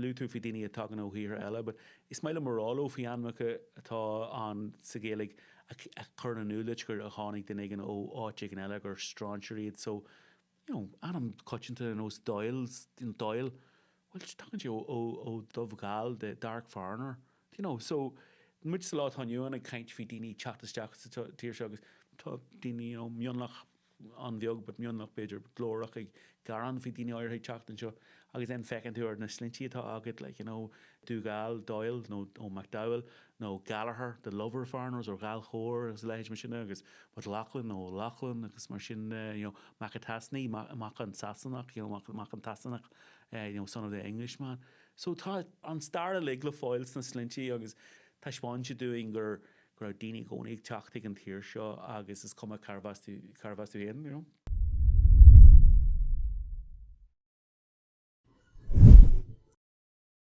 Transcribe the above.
lútú fi daoine atá an ó hír eile, but is méile marrála fi Éireannacha atá an sa Gaeilge a chur an úlait gur a tháinig den igen ó áit an eile gur stráinteoirí. So, anam coitinta an os Doyle's, Doyle, well, tagan si ó domhain the dark foreigner, so muid sa lá taniu an a caint fi daoine chataisteach sa tír se agus tá daoine, mionlach an bheog, but mionlach beidir glórach ag garan fi daoine oidhreachta teachtain seo, agus en fecinn túir na sloinnte atá agad, Dougal, Doyle, no McDowell, no Gaelacha, the lover foreigners, or Gael Chór, agus leis mar sin agus, but Lachlan, no Lachlan, agus mar sin, Macatasni, Macan Sassanach, Macan Tassanach, son of the Englishman. So tá an star lig le foils na sloinnte agus tá spáinte doing gur daoine gcónaigh teachtaigh an tír seo agus is cuma carvastú héan,